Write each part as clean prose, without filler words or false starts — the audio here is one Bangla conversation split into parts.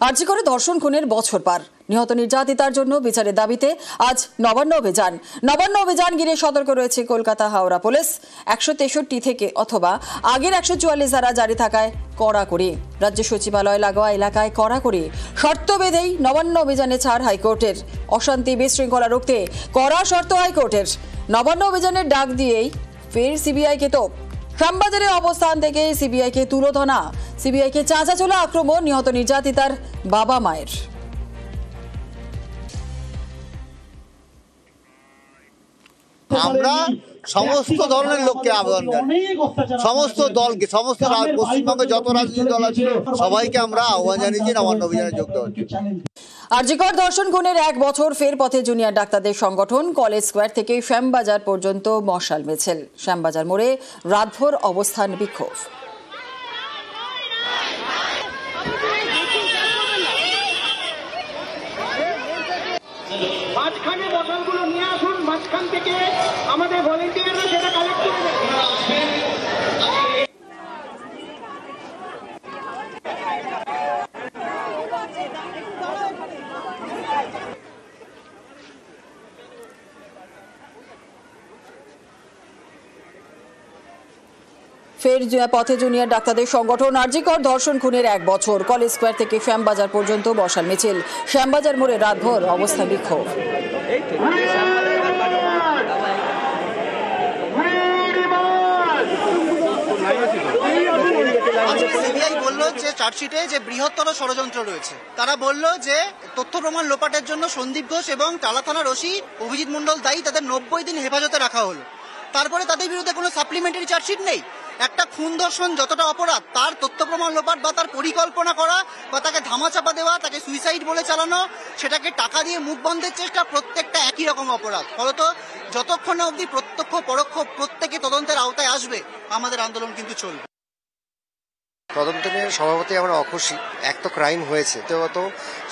আরজি করে ধর্ষণ খুনের বছর পার। নিহত নির্যাতিতার জন্য বিচারের দাবিতে আজ নবান্ন অভিযান ঘিরে সতর্ক রয়েছে কলকাতা হাওড়া পুলিশ। 163 থেকে অথবা আগের 144 ধারা জারি থাকায় কড়াকড়ি। রাজ্য সচিবালয় লাগোয়া এলাকায় কড়াকড়ি শর্ত বেঁধেই নবান্ন অভিযানে ছাড় হাইকোর্টের। অশান্তি বিশৃঙ্খলা রুখতে কড়া শর্ত হাইকোর্টের। নবান্ন অভিযানের ডাক দিয়েই ফের সিবিআইকে তোপ। শ্যামবাজারের অবস্থান থেকে সিবিআইকে তুলোধনা, সিবিআইকে চাঁচাছোলা আক্রমণ নিহত নির্যাতিতার বাবা মায়ের। আমরা সমস্ত ধরনের লোককে আবেদন জানাই, সমস্ত দলকে, সমস্ত পশ্চিমবঙ্গে যত রাজনৈতিক দল আছে সবাইকে আমরা আহ্বান জানিয়েছি নবান্ন অভিযানে যোগ দেওয়ার জন্য। আরজিকর ধর্ষণ খুনের 1 বছর, ফের পথে জুনিয়র ডাক্তারদের সংগঠন। কলেজ স্কোয়ার থেকে শ্যামবাজার পর্যন্ত মশাল মিছিল। শ্যামবাজার মোড়ে রাতভর অবস্থান বিক্ষোভ। মাঝখানে মশালগুলো নিয়ে আসুন, মাঝখান থেকে আমাদের ভলেন্টিয়াররা সেটা কালেক্ট করে ফের পথে জুনিয়র ডাক্তারদের সংগঠন। আরজিকর ধর্ষণ খুনের 1 বছর, কলেজ স্কোয়ার থেকে শ্যামবাজার পর্যন্ত মশাল মিছিল। শ্যামবাজার মোড়ে রাতভর অবস্থান বিক্ষোভ। সিবিআই বললো যে চার্জশিটে যে বৃহত্তর ষড়যন্ত্র রয়েছে। তারা বলল যে তথ্য প্রমাণ লোপাটের জন্য সন্দীপ ঘোষ এবং টালা থানার ওসি অভিজিৎ মণ্ডল দায়ী, তাদের 90 দিন হেফাজতে রাখা হলো। তারপরে তাদের বিরুদ্ধে কোনো সাপ্লিমেন্টারি চার্জশিট নেই। একটা খুন ধর্ষণ যতটা অপরাধ, তার তথ্য প্রমাণ লোপাট বা তার পরিকল্পনা করা বা তাকে ধামাচাপা দেওয়া, তাকে সুইসাইড বলে চালানো, সেটাকে টাকা দিয়ে মুখ বন্ধের চেষ্টা, প্রত্যেকটা একই রকম অপরাধ। ফলত যতক্ষণ না অবধি প্রত্যক্ষ পরোক্ষ প্রত্যেকে তদন্তের আওতায় আসবে, আমাদের আন্দোলন কিন্তু চলবে। তদন্ত নিয়ে স্বভাবতই আমরা অখুশি। এক তো ক্রাইম হয়েছে, দ্বিতীয়ত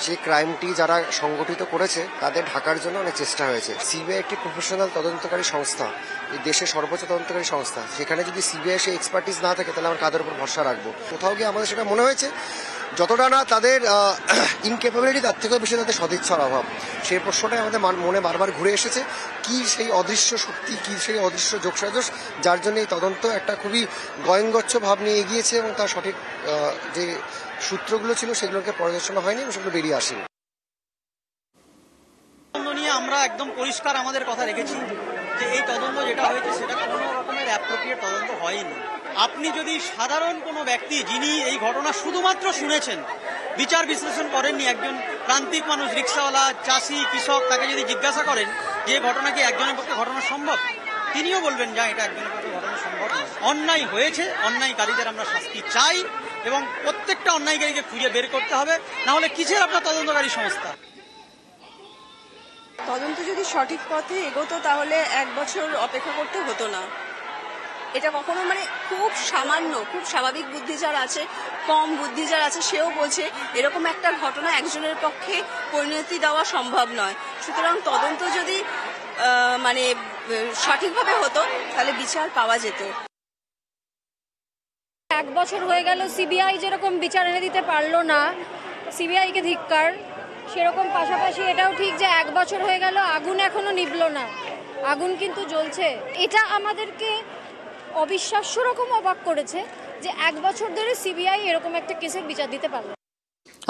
সেই ক্রাইমটি যারা সংগঠিত করেছে তাদের ঢাকার জন্য অনেক চেষ্টা হয়েছে। সিবিআই একটি প্রফেশনাল তদন্তকারী সংস্থা, এই দেশের সর্বোচ্চ তদন্তকারী সংস্থা। সেখানে যদি সিবিআই সেই এক্সপার্টিস না থাকে তাহলে আমরা কাদের উপর ভরসা রাখবো? কোথাও গিয়ে আমাদের সেটা মনে হয়েছে যতটা না তাদের ইনক্যাপাবিলিটি, তার থেকেও বেশি তাদের সদিচ্ছার অভাব। সেই প্রশ্নটাই আমাদের মনে বারবার ঘুরে এসেছে। কি সেই অদৃশ্য শক্তি, কি সেই অদৃশ্য যোগসাজশ যার জন্য এই তদন্ত একটা খুবই গোয়েঙ্গচ্ছ ভাব নিয়ে এগিয়েছে এবং তার সঠিক যে সূত্রগুলো ছিল সেগুলোকে পর্যালোচনা হয়নি এবং সেগুলো বেরিয়ে আসেনি। নিয়ে আমরা একদম পরিষ্কার আমাদের কথা রেখেছি যে এই তদন্ত যেটা হয়েছে সেটা কোনো রকমের অ্যাপ্রোপ্রিয়েট তদন্ত হয়নি। আপনি যদি সাধারণ কোনো ব্যক্তি যিনি এই ঘটনা শুধুমাত্র শুনেছেন, বিচার বিশ্লেষণ করেননি, একজন প্রান্তিক মানুষ, রিক্সাওয়ালা, চাষি, কৃষক, তাকে যদি জিজ্ঞাসা করেন যে ঘটনা কি একজনের পক্ষে ঘটনা সম্ভব, তিনিও বলবেন যা এটা একজনের পক্ষে ঘটনা সম্ভব নয়। অন্যায় হয়েছে, অন্যায়কারীদের আমরা শাস্তি চাই এবং প্রত্যেকটা অন্যায়কারীকে খুঁজে বের করতে হবে, না হলে কিসের আপনার তদন্তকারী সংস্থা? তদন্ত যদি সঠিক পথে এগোতো তাহলে 1 বছর অপেক্ষা করতে হতো না। এটা কখনো খুব সামান্য, খুব স্বাভাবিক বুদ্ধি যার আছে, কম বুদ্ধি যার আছে, সেও বোঝে এরকম একটা ঘটনা একজনের পক্ষে পরিণতি দেওয়া সম্ভব নয়। সুতরাং তদন্ত যদি সঠিকভাবে হতো তাহলে বিচার পাওয়া যেত। 1 বছর হয়ে গেল, সিবিআই যেরকম বিচার এনে দিতে পারলো না, সিবিআইকে ধিক্কার। সেরকম পাশাপাশি এটাও ঠিক যে 1 বছর হয়ে গেল, আগুন এখনো নিভলো না, আগুন কিন্তু জ্বলছে। এটা আমাদেরকে অবিশ্বাস্য রকম অবাক করেছে যে 1 বছর ধরে সিবিআই এরকম একটা কেসের বিচার দিতে পারলো।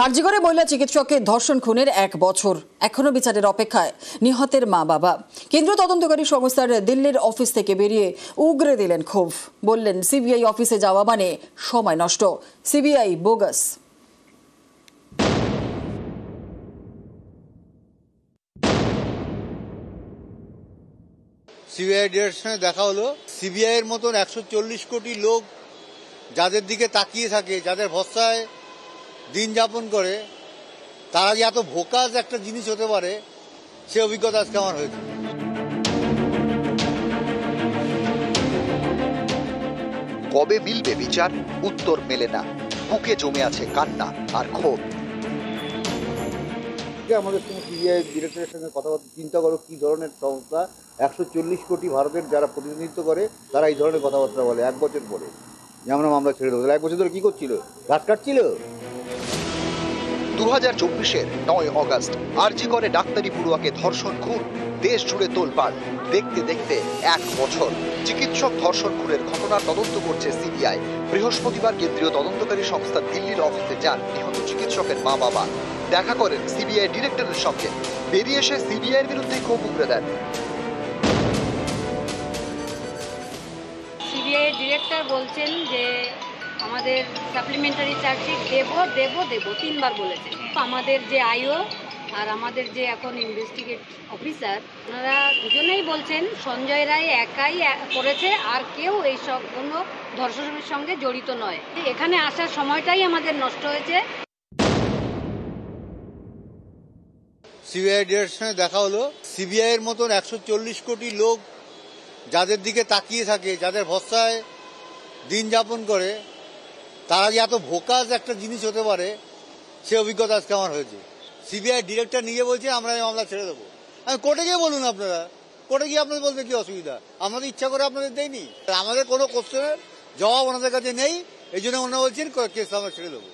আরজিকরে মহিলা চিকিৎসকের ধর্ষণ খুনের 1 বছর, এখনো বিচারের অপেক্ষায় নিহতের মা বাবা। কেন্দ্রীয় তদন্তকারী সংস্থার দিল্লির অফিস থেকে বেরিয়ে উগরে দিলেন ক্ষোভ। বললেন সিবিআই অফিসে যাওয়া মানে সময় নষ্ট, সিবিআই বোগাস। সিবিআই ডিরেকশনে দেখা হলো, সিবিআই এর মতন 140 কোটি লোক যাদের দিকে তাকিয়ে থাকে, যাদের ভরসায় দিন যাপন করে, তারা যে এত ভোকাস একটা জিনিস হতে পারে সে অভিজ্ঞতা আজকে আমার হয়েছে। কবে মিলবে বিচার? উত্তর মেলে না, বুকে জমে আছে কান্না আর ক্ষোভ। আমাদের সঙ্গে সিবিআই ডিরেক্টরের সঙ্গে কথাবার্তা, চিন্তা করো কি ধরনের সংস্থা, 140 কোটি ভারতের যারা প্রতিনিধিত্ব করে তারা এই ধরনের কথাবার্তা বলে 1 বছর পরে যে আমরা মামলা ছেড়ে দেবো। 1 বছর ধরে কি করছিল? ঘাস কাটছিল। 2024-এর 9 অগস্ট আরজি করে ডাক্তারি পড়ুয়াকে ধর্ষণ খুন, দেশ জুড়ে তোলপাড়। দেখতে দেখতে 1 বছর। চিকিৎসক ধর্ষণ খুনের ঘটনার তদন্ত করছে সিবিআই। বৃহস্পতিবার কেন্দ্রীয় তদন্তকারী সংস্থা দিল্লির অফিসে যান নিহত চিকিৎসকের মা বাবা। দেখা করেন সিবিআই ডিরেক্টরের সঙ্গে। বেরিয়ে এসে সিবিআইয়ের বিরুদ্ধে ক্ষোভ উগরে দেন। সিবিআই ডিরেক্টর বলছেন যে আমাদের সাপ্লিমেন্টারি চার্জশিট দেব 3বার বলেছেন। আমাদের যে আইও আর আমাদের যে এখন ইনভেস্টিগেট অফিসার, ওনারা দুজনেই বলছেন সঞ্জয় রায় একাই করেছে, আর কেউ এই সব কোনো ধর্ষণের সঙ্গে জড়িত নয়। এখানে আসার সময়টাই আমাদের নষ্ট হয়েছে। সিবিআই ডিরেক্টরের সঙ্গে দেখা হলো। সিবিআই এর মতন 140 কোটি লোক যাদের দিকে তাকিয়ে থাকে, যাদের ভরসায় দিন যাপন করে, তারা যে এত ভোকাস একটা জিনিস হতে পারে সে অভিজ্ঞতা আজকে আমার হয়েছে। সিবিআই ডিরেক্টর নিজে বলছে আমরা এই মামলা ছেড়ে দেবো। আমি কোর্টে গিয়ে বলুন, আপনারা কোর্টে গিয়ে আপনাদের বলতে কি অসুবিধা? আমাদের ইচ্ছা করে আপনাদের দেয়নি। আমাদের কোনো কোশ্চেনের জবাব ওনাদের কাছে নেই, এই জন্য ওনারা বলছেন কেস আমরা ছেড়ে দেবো।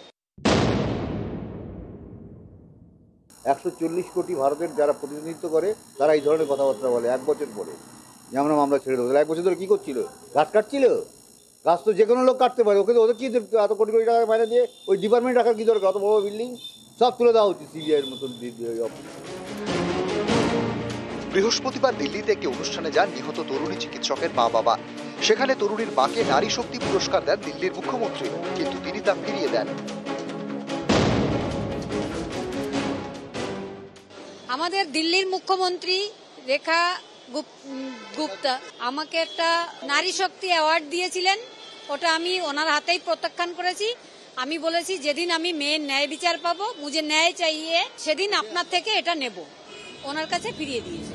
140 কোটি ভারতের যারা প্রতিনিধিত্ব করে তারা এই ধরনের কথাবার্তা বলে 1 বছর পরে যে আমরা মামলা ছেড়ে দেবো। 1 বছর ধরে কি করছিল? গাছ কাটছিল? গাছ তো যে কোনো লোক কাটতে পারে। ওদের কি এত কোটি কোটি টাকা বাইরে দিয়ে ওই ডিপার্টমেন্ট রাখার কি দরকার? অত বড় বিল্ডিং সব তুলে দেওয়া উচিত সিবিআই এর মতন। বৃহস্পতিবার দিল্লিতে একটি অনুষ্ঠানে যান নিহত তরুণী চিকিৎসকের মা বাবা। সেখানে তরুণীর মাকে নারী শক্তি পুরস্কার দেন দিল্লির মুখ্যমন্ত্রী, কিন্তু তিনি তা ফিরিয়ে দেন। আমাদের দিল্লির মুখ্যমন্ত্রী রেখা গুপ্তা আমাকে একটা নারী শক্তি অ্যাওয়ার্ড দিয়েছিলেন, ওটা আমি ওনার হাতেই প্রত্যাখ্যান করেছি। আমি বলেছি যেদিন আমি মেয়ের ন্যায় বিচার পাবো, মুঝে ন্যায় চাইয়ে, সেদিন আপনার থেকে এটা নেব। ওনার কাছে ফিরিয়ে দিয়েছে।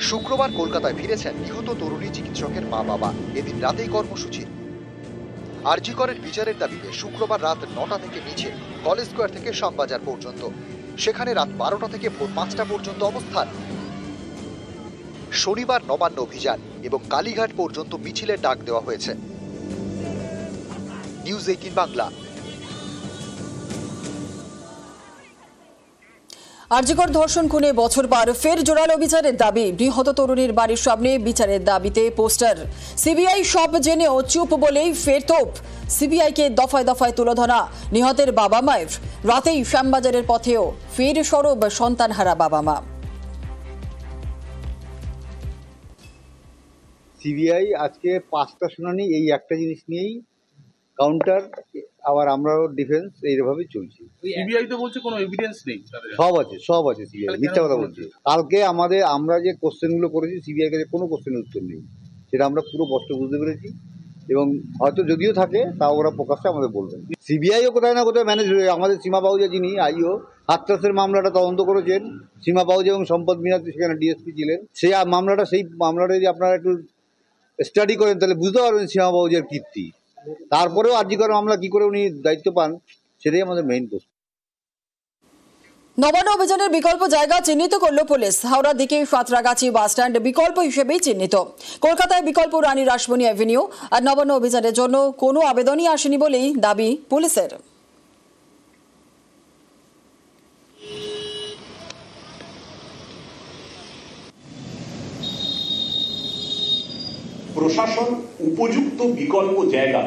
শুক্রবার কলকাতায় ফিরেছেন নিহত তরুণী চিকিৎসকের মা বাবা। এদিন রাতেই কর্মসূচি। আরজি করের বিচারের দাবিতে শুক্রবার রাত 9টা থেকে মিছিল কলেজ স্কোয়ার থেকে শ্যামবাজার পর্যন্ত। সেখানে রাত 12টা থেকে ভোর 5টা পর্যন্ত অবস্থান। শনিবার নবান্ন অভিযান এবং কালীঘাট পর্যন্ত মিছিলের ডাক দেওয়া হয়েছে। নিউজ 18 বাংলা। আরজিকর ধর্ষণ খুনে বছর পার, ফের জোরালো বিচারের দাবি। নিহত তরুণীর বাড়ির সামনে বিচারের দাবিতে পোস্টার। সিবিআই সব জেনেও চুপ বলেই ফের তোপ। সিবিআইকে দফায় দফায় তুলে ধরা নিহতের বাবা মায়ের। রাতেই শ্যামবাজারের পথেও ফের সরব সন্তানহারা বাবা মা। সিবিআই আজকে 5টা শুনানি এই একটা জিনিস নিয়েই, কাউন্টার, আবার আমরাও ডিফেন্স, এইভাবেই চলছে। সিবিআই তো বলছে কোনো এভিডেন্স নেই। সব আছে সিবিআই মিথ্যা কথা বলছে। কালকে আমরা যে কোশ্চেনগুলো করেছি সিবিআই কাছে কোনো কোশ্চেনের উত্তর নেই, সেটা আমরা পুরো স্পষ্ট বুঝতে পেরেছি, এবং হয়তো যদিও থাকে তাও ওরা প্রকাশ্যে আমাদের বলবেন। সিবিআইও কোথায় না কোথায় ম্যানেজ হয়ে, আমাদের সীমা পাহুজা যিনি আইও হাতরাসের মামলাটা তদন্ত করেছেন, সীমা পাহুজা এবং সম্পদ মিনাতি সেখানে ডিএসপি ছিলেন, সেই মামলাটা যদি আপনারা একটু স্টাডি করেন তাহলে বুঝতে পারবেন সীমা পাহুজার কীর্তি। তারপরেও আরজি কর মামলা কি করে উনি দায়িত্ব পান, সেটাই আমাদের মেইন প্রশ্ন। নবান্ন অভিযানের বিকল্প জায়গা চিহ্নিত করল পুলিশ। হাওড়ার দিকে সাঁতরাগাছি বাস স্ট্যান্ড বিকল্প হিসেবেই চিহ্নিত। কলকাতায় বিকল্প রানী রাসমণি অ্যাভিনিউ। আর নবান্ন অভিযানের জন্য কোনো আবেদনই আসেনি বলেই দাবি পুলিশের। প্রশাসন উপযুক্ত বিকল্প জায়গা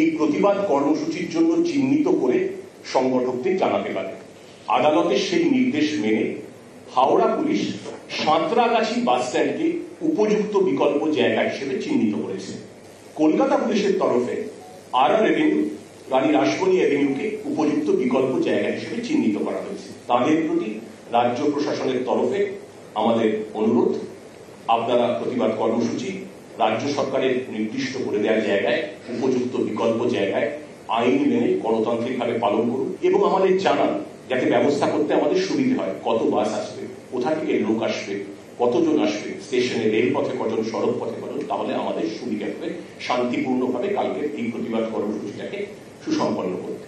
এই প্রতিবাদ কর্মসূচির জন্য চিহ্নিত করে সংগঠকদের জানাতে পারে। আদালতের সেই নির্দেশ মেনে হাওড়া পুলিশ সাঁতরাগাছি বাস স্ট্যান্ডকে উপযুক্ত বিকল্প জায়গা হিসেবে চিহ্নিত করেছে। কলকাতা পুলিশের তরফে আর এভিনিউ, রানী রাসমণি এভিনিউকে উপযুক্ত বিকল্প জায়গা হিসেবে চিহ্নিত করা হয়েছে। তাদের প্রতি রাজ্য প্রশাসনের তরফে আমাদের অনুরোধ, আপনারা প্রতিবাদ কর্মসূচি রাজ্য সরকারের নির্দিষ্ট করে দেওয়ার জায়গায়, উপযুক্ত বিকল্প জায়গায় আইন মেনে গণতান্ত্রিকভাবে পালন করুন, এবং আমাদের জানান যাতে ব্যবস্থা করতে আমাদের সুবিধা হয়। কত বাস আসবে, কোথা থেকে লোক আসবে, কতজন আসবে, স্টেশনে রেলপথে কজন, সড়ক পথে কজন, তাহলে আমাদের সুবিধা হবে শান্তিপূর্ণভাবে কালকের এই প্রতিবাদ কর্মসূচিটাকে সুসম্পন্ন করতে।